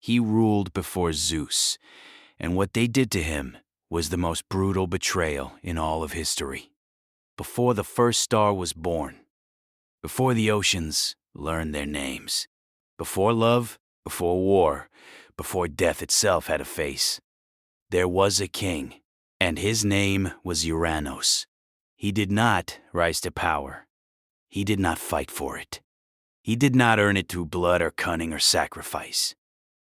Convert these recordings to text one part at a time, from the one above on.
He ruled before Zeus, and what they did to him was the most brutal betrayal in all of history. Before the first star was born, before the oceans learned their names, before love, before war, before death itself had a face, there was a king, and his name was Ouranos. He did not rise to power. He did not fight for it. He did not earn it through blood or cunning or sacrifice.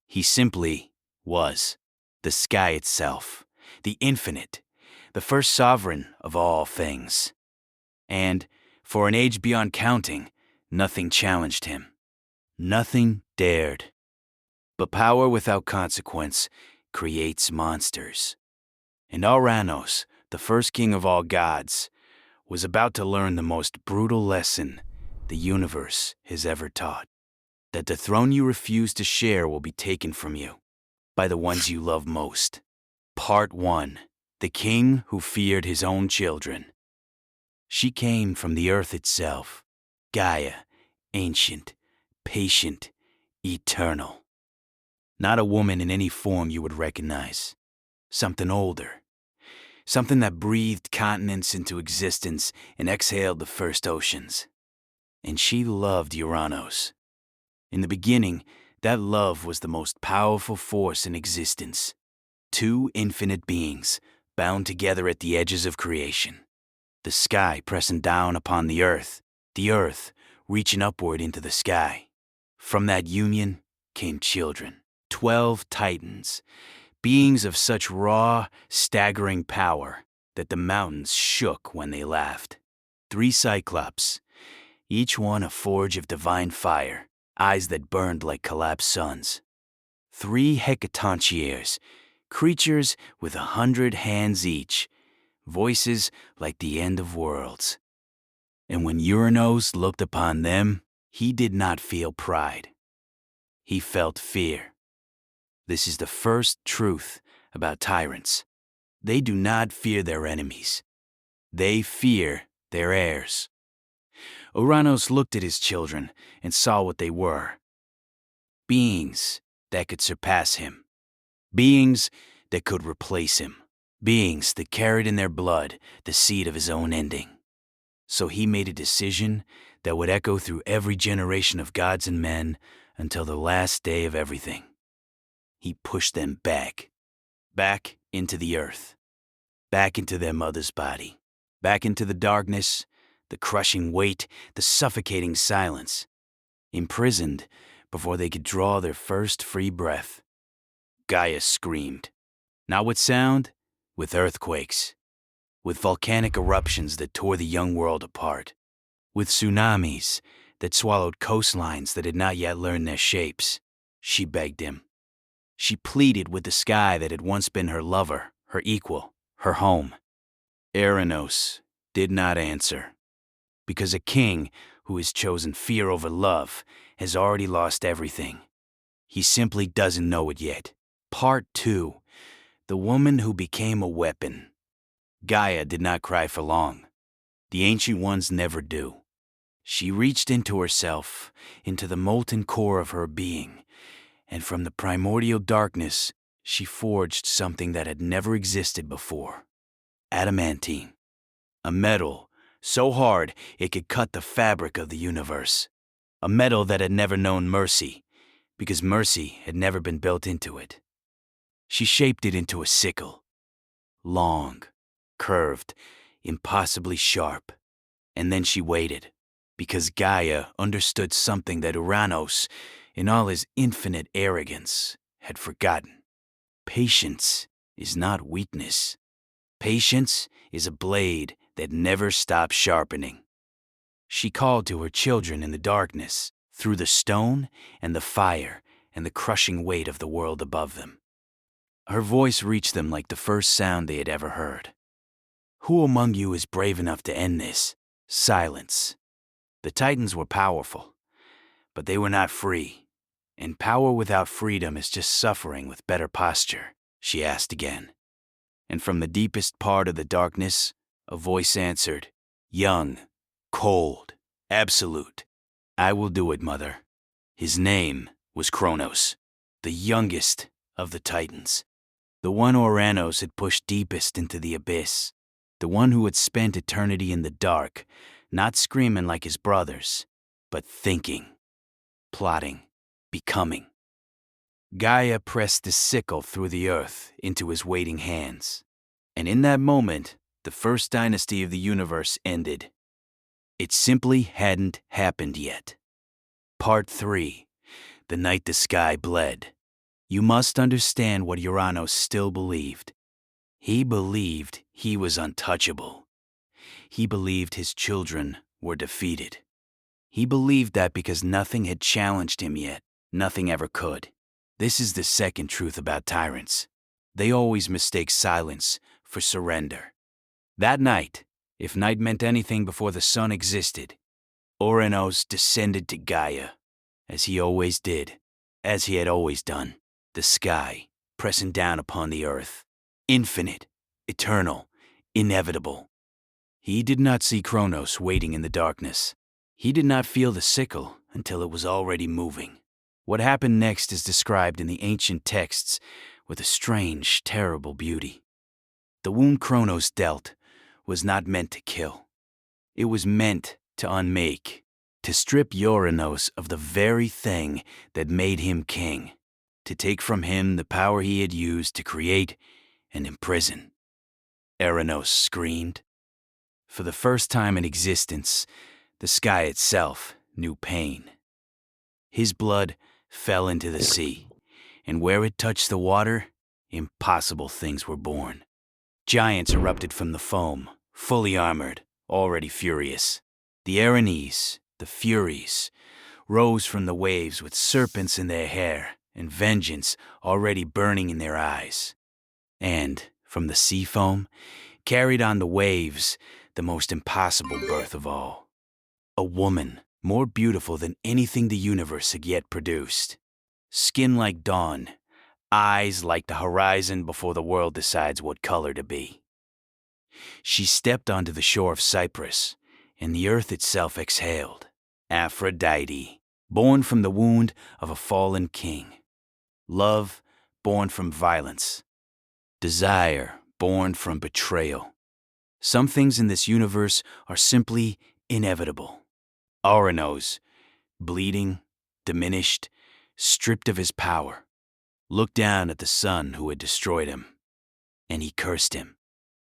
He simply was the sky itself, the infinite, the first sovereign of all things. And, for an age beyond counting, nothing challenged him. Nothing dared. But power without consequence creates monsters. And Ouranos, the first king of all gods, was about to learn the most brutal lesson the universe has ever taught. That the throne you refuse to share will be taken from you by the ones you love most. Part 1. The king who feared his own children. She came from the earth itself, Gaia, ancient, patient, eternal. Not a woman in any form you would recognize. Something older. Something that breathed continents into existence and exhaled the first oceans. And she loved Ouranos. In the beginning, that love was the most powerful force in existence. Two infinite beings, bound together at the edges of creation. The sky pressing down upon the earth reaching upward into the sky. From that union came children, 12 titans, beings of such raw, staggering power that the mountains shook when they laughed. 3 cyclops, each one a forge of divine fire, eyes that burned like collapsed suns. 3 hecatoncheires, creatures with 100 hands each, voices like the end of worlds. And when Ouranos looked upon them, he did not feel pride. He felt fear. This is the first truth about tyrants. They do not fear their enemies. They fear their heirs. Ouranos looked at his children and saw what they were. Beings that could surpass him. Beings that could replace him. Beings that carried in their blood the seed of his own ending. So he made a decision that would echo through every generation of gods and men until the last day of everything. He pushed them back into the earth, back into their mother's body, back into the darkness, the crushing weight, the suffocating silence, imprisoned before they could draw their first free breath. Gaia screamed, not with sound, with earthquakes, with volcanic eruptions that tore the young world apart, with tsunamis that swallowed coastlines that had not yet learned their shapes. She begged him. She pleaded with the sky that had once been her lover, her equal, her home. Ouranos did not answer. Because a king who has chosen fear over love has already lost everything. He simply doesn't know it yet. Part 2. The woman who became a weapon. Gaia did not cry for long. The ancient ones never do. She reached into herself, into the molten core of her being, and from the primordial darkness, she forged something that had never existed before. Adamantine. A metal so hard it could cut the fabric of the universe. A metal that had never known mercy, because mercy had never been built into it. She shaped it into a sickle. Long, curved, impossibly sharp. And then she waited, because Gaia understood something that Ouranos, in all his infinite arrogance, had forgotten. Patience is not weakness. Patience is a blade that never stops sharpening. She called to her children in the darkness, through the stone and the fire and the crushing weight of the world above them. Her voice reached them like the first sound they had ever heard. Who among you is brave enough to end this? Silence. The Titans were powerful, but they were not free. And power without freedom is just suffering with better posture, she asked again. And from the deepest part of the darkness, a voice answered, young, cold, absolute. I will do it, Mother. His name was Kronos. the youngest of the Titans, the one Ouranos had pushed deepest into the abyss, the one who had spent eternity in the dark, not screaming like his brothers, but thinking, plotting, becoming. Gaia pressed the sickle through the earth into his waiting hands, and in that moment, the first dynasty of the universe ended. It simply hadn't happened yet. Part 3. The night the sky bled. You must understand what Ouranos still believed. He believed he was untouchable. He believed his children were defeated. He believed that because nothing had challenged him yet, nothing ever could. This is the second truth about tyrants. They always mistake silence for surrender. That night, if night meant anything before the sun existed, Ouranos descended to Gaia, as he always did, as he had always done, the sky pressing down upon the earth, infinite, eternal, inevitable. He did not see Kronos waiting in the darkness. He did not feel the sickle until it was already moving. What happened next is described in the ancient texts with a strange, terrible beauty. The wound Kronos dealt was not meant to kill. It was meant to unmake, to strip Ouranos of the very thing that made him king, to take from him the power he had used to create and imprison. Ouranos screamed. For the first time in existence, the sky itself knew pain. His blood fell into the sea, and where it touched the water, impossible things were born. Giants erupted from the foam, fully armored, already furious. The Erinyes, the Furies, rose from the waves with serpents in their hair and vengeance already burning in their eyes. And, from the sea foam, carried on the waves, the most impossible birth of all. A woman more beautiful than anything the universe had yet produced. Skin like dawn, eyes like the horizon before the world decides what color to be. She stepped onto the shore of Cyprus, and the earth itself exhaled. Aphrodite, born from the wound of a fallen king. Love, born from violence. Desire, born from betrayal. Some things in this universe are simply inevitable. Ouranos, bleeding, diminished, stripped of his power, looked down at the son who had destroyed him, and he cursed him,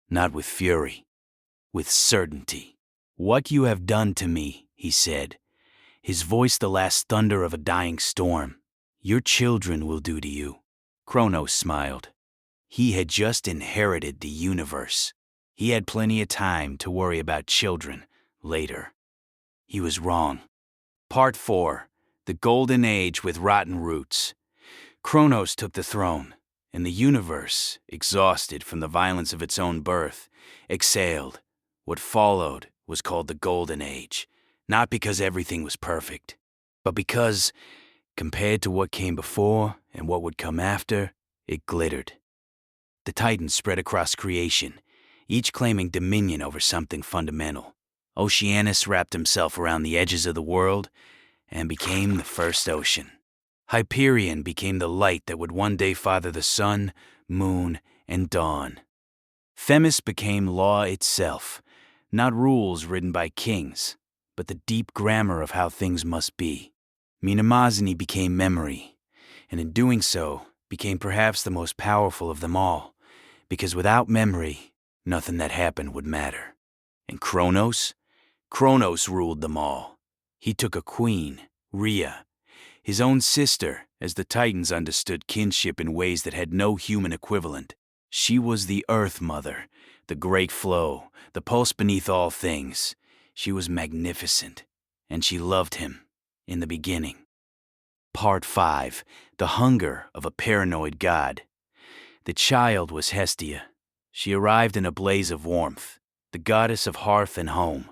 not with fury, with certainty. "What you have done to me," he said, his voice the last thunder of a dying storm, "your children will do to you." Kronos smiled. He had just inherited the universe. He had plenty of time to worry about children later. He was wrong. Part 4. The Golden Age with Rotten Roots. Kronos took the throne, and the universe, exhausted from the violence of its own birth, exhaled. What followed was called the Golden Age, not because everything was perfect, but because, compared to what came before and what would come after, it glittered. The Titans spread across creation, each claiming dominion over something fundamental. Oceanus wrapped himself around the edges of the world and became the first ocean. Hyperion became the light that would one day father the sun, moon, and dawn. Themis became law itself, not rules written by kings, but the deep grammar of how things must be. Mnemosyne became memory, and in doing so, became perhaps the most powerful of them all, because without memory, nothing that happened would matter. And Kronos? Kronos ruled them all. He took a queen, Rhea, his own sister, as the Titans understood kinship in ways that had no human equivalent. She was the Earth Mother, the great flow, the pulse beneath all things. She was magnificent, and she loved him in the beginning. Part 5. The Hunger of a Paranoid God. The child was Hestia. She arrived in a blaze of warmth, the goddess of hearth and home,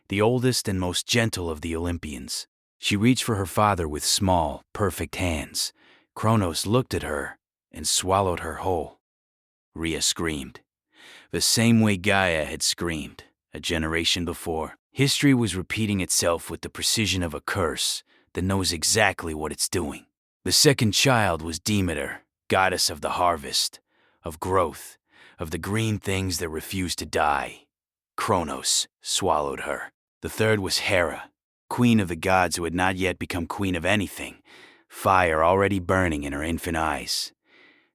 the oldest and most gentle of the Olympians. She reached for her father with small, perfect hands. Kronos looked at her and swallowed her whole. Rhea screamed. The same way Gaia had screamed, a generation before. History was repeating itself with the precision of a curse that knows exactly what it's doing. The second child was Demeter, goddess of the harvest, of growth, of the green things that refused to die. Kronos swallowed her. The third was Hera, queen of the gods who had not yet become queen of anything, fire already burning in her infant eyes.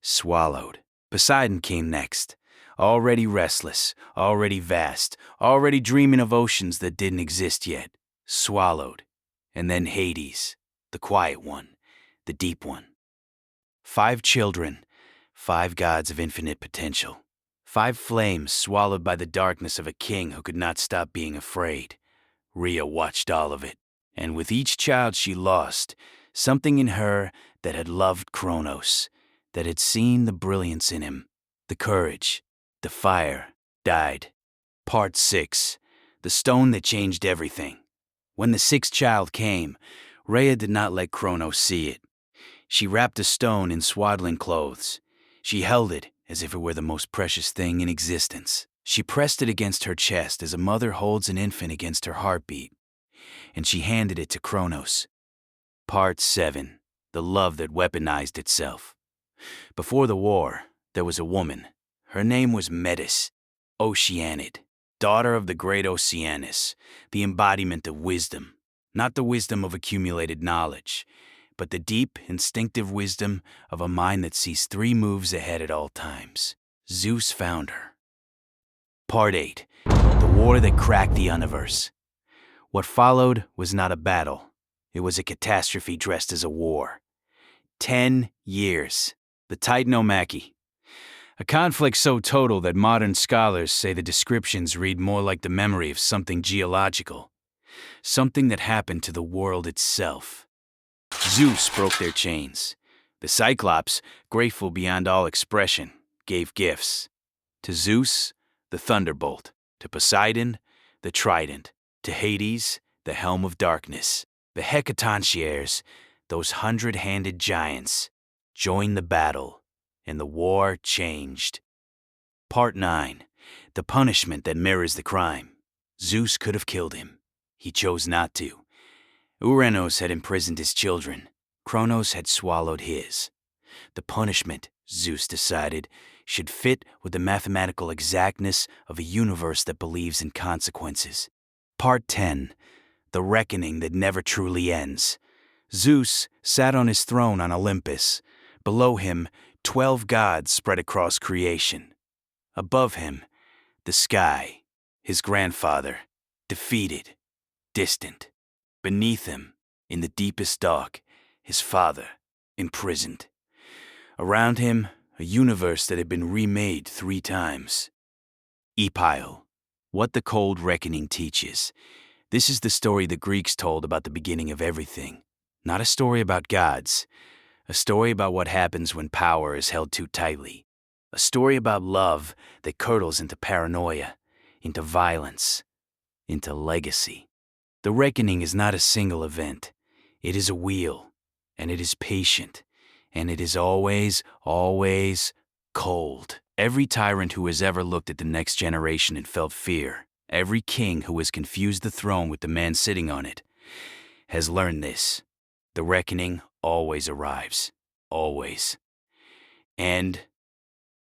Swallowed. Poseidon came next, already restless, already vast, already dreaming of oceans that didn't exist yet. Swallowed. And then Hades, the quiet one, the deep one. 5 children, 5 gods of infinite potential. 5 flames swallowed by the darkness of a king who could not stop being afraid. Rhea watched all of it, and with each child she lost, something in her that had loved Kronos, that had seen the brilliance in him, the courage, the fire, died. Part 6. The stone that changed everything. When the 6th child came, Rhea did not let Kronos see it. She wrapped the stone in swaddling clothes. She held it as if it were the most precious thing in existence. She pressed it against her chest as a mother holds an infant against her heartbeat, and she handed it to Kronos. Part 7. The love that weaponized itself. Before the war, there was a woman. Her name was Metis, Oceanid, daughter of the great Oceanus, the embodiment of wisdom, not the wisdom of accumulated knowledge, but the deep, instinctive wisdom of a mind that sees 3 moves ahead at all times. Zeus found her. Part 8. The war that cracked the universe. What followed was not a battle. It was a catastrophe dressed as a war. 10 years. The Titanomachy. A conflict so total that modern scholars say the descriptions read more like the memory of something geological, something that happened to the world itself. Zeus broke their chains. The Cyclops, grateful beyond all expression, gave gifts. To Zeus, the thunderbolt. To Poseidon, the trident. To Hades, the helm of darkness. The Hecatoncheires, those 100-handed giants, joined the battle, and the war changed. Part 9. The punishment that mirrors the crime. Zeus could have killed him. He chose not to. Ouranos had imprisoned his children. Kronos had swallowed his. The punishment, Zeus decided, should fit with the mathematical exactness of a universe that believes in consequences. Part 10. The reckoning that never truly ends. Zeus sat on his throne on Olympus. Below him, 12 gods spread across creation. Above him, the sky, his grandfather, defeated, distant. Beneath him, in the deepest dark, his father, imprisoned. Around him, a universe that had been remade 3 times. Epile. What the cold reckoning teaches. This is the story the Greeks told about the beginning of everything. Not a story about gods. A story about what happens when power is held too tightly. A story about love that curdles into paranoia, into violence, into legacy. The reckoning is not a single event. It is a wheel, and it is patient, and it is always, always cold. Every tyrant who has ever looked at the next generation and felt fear, every king who has confused the throne with the man sitting on it, has learned this. The reckoning always arrives. Always. And